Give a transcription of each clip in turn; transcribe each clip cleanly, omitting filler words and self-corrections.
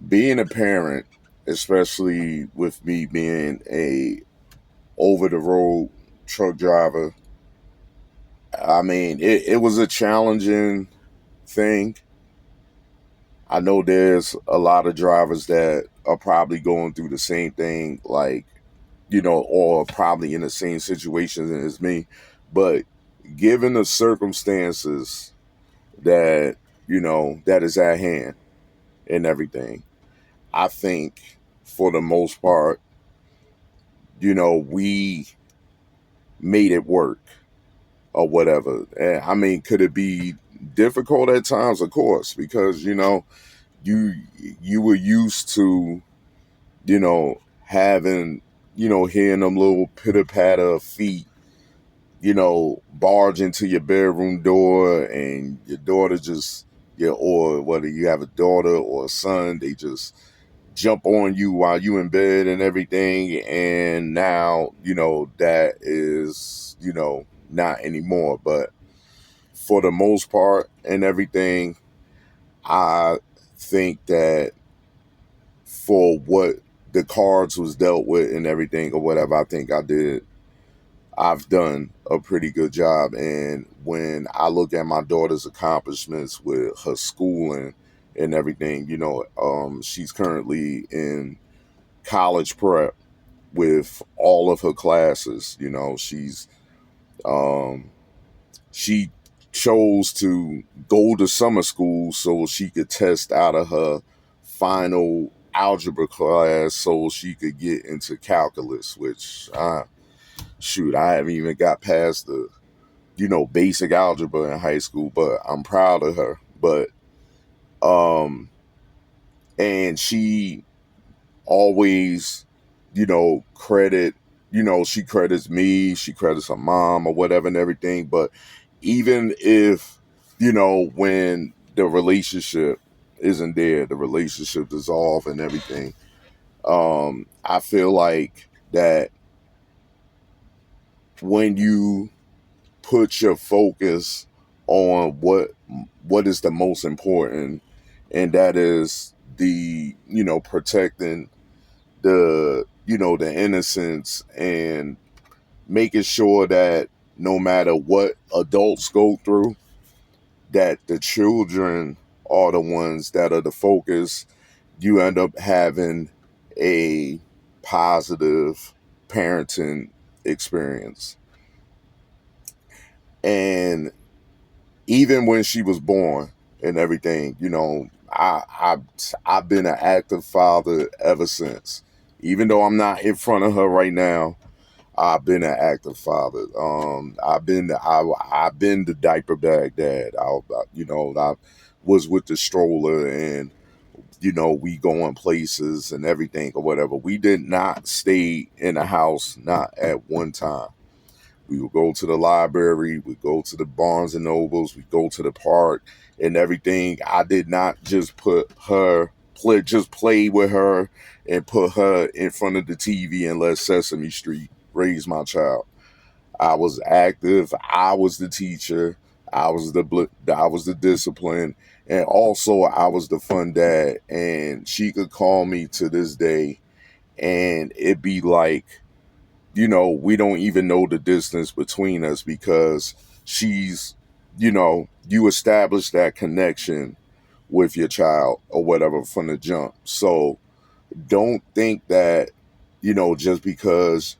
being a parent, especially with me being a over the road truck driver, I mean, it was a challenging thing. I know there's a lot of drivers that are probably going through the same thing, like, or probably in the same situation as me. But given the circumstances that, that is at hand and everything, I think for the most part, we made it work or whatever. And I mean, could it be difficult at times? Of course, because you you were used to having hearing them little pitter patter of feet barge into your bedroom door, and your daughter just or whether you have a daughter or a son, they just jump on you while you in bed and everything. And now that is not anymore. But for the most part and everything, I think that for what the cards was dealt with and everything or whatever, I've done a pretty good job. And when I look at my daughter's accomplishments with her schooling and everything, she's currently in college prep with all of her classes. Um, she chose to go to summer school so she could test out of her final algebra class so she could get into calculus, which shoot, I haven't even got past the basic algebra in high school, but I'm proud of her. But um and she always credit, she credits me, she credits her mom or whatever and everything. But even if when the relationship isn't there, the relationship dissolve and everything, I feel like that when you put your focus on what is the most important, and that is the protecting the the innocence, and making sure that no matter what adults go through, that the children are the ones that are the focus, you end up having a positive parenting experience. And even when she was born and everything, I've been an active father ever since. Even though I'm not in front of her right now, I've been an active father. I've been the diaper bag dad. I was with the stroller, and we go in places and everything or whatever. We did not stay in the house, not at one time. We would go to the library, we go to the Barnes and Nobles, we go to the park and everything. I did not just play with her and put her in front of the TV and let Sesame Street raise my child. I was active. I was the teacher. I was the discipline, and also I was the fun dad. And she could call me to this day, and it'd be like we don't even know the distance between us, because you establish that connection with your child or whatever from the jump. So don't think that, just because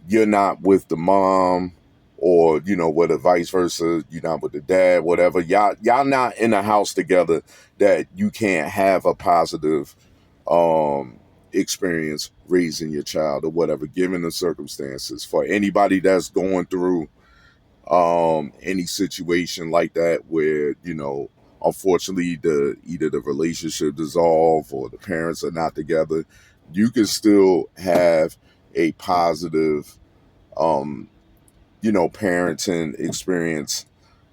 you're not with the mom, or, whether vice versa, you're not with the dad, whatever, y'all not in a house together, that you can't have a positive experience raising your child or whatever, given the circumstances. For anybody that's going through any situation like that, where unfortunately either the relationship dissolve or the parents are not together, you can still have a positive um parenting experience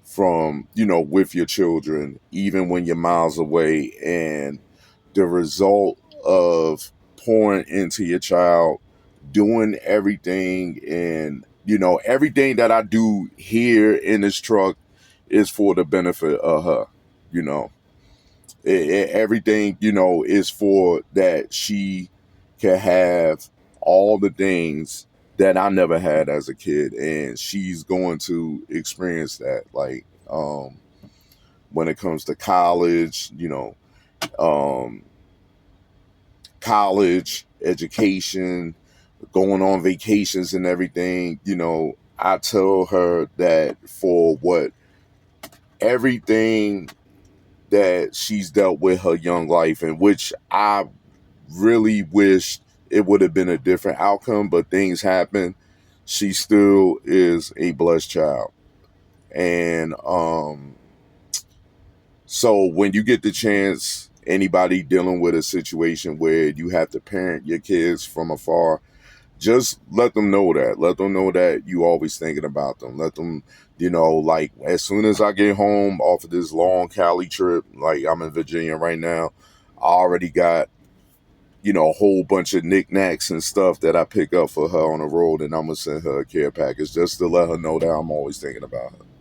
from with your children, even when you're miles away. And the result of pouring into your child, doing everything, and everything that I do here in this truck is for the benefit of her, you know. Everything, is for that she can have all the things that I never had as a kid, and she's going to experience that. Like, when it comes to college, um, college education, going on vacations and everything. I tell her that for what everything that she's dealt with her young life, in which I really wish it would have been a different outcome, but things happen. She still is a blessed child. And so when you get the chance, anybody dealing with a situation where you have to parent your kids from afar, just let them know that. Let them know that you always thinking about them. Let them, like as soon as I get home off of this long Cali trip, like I'm in Virginia right now, I already got, a whole bunch of knickknacks and stuff that I pick up for her on the road, and I'm gonna send her a care package just to let her know that I'm always thinking about her.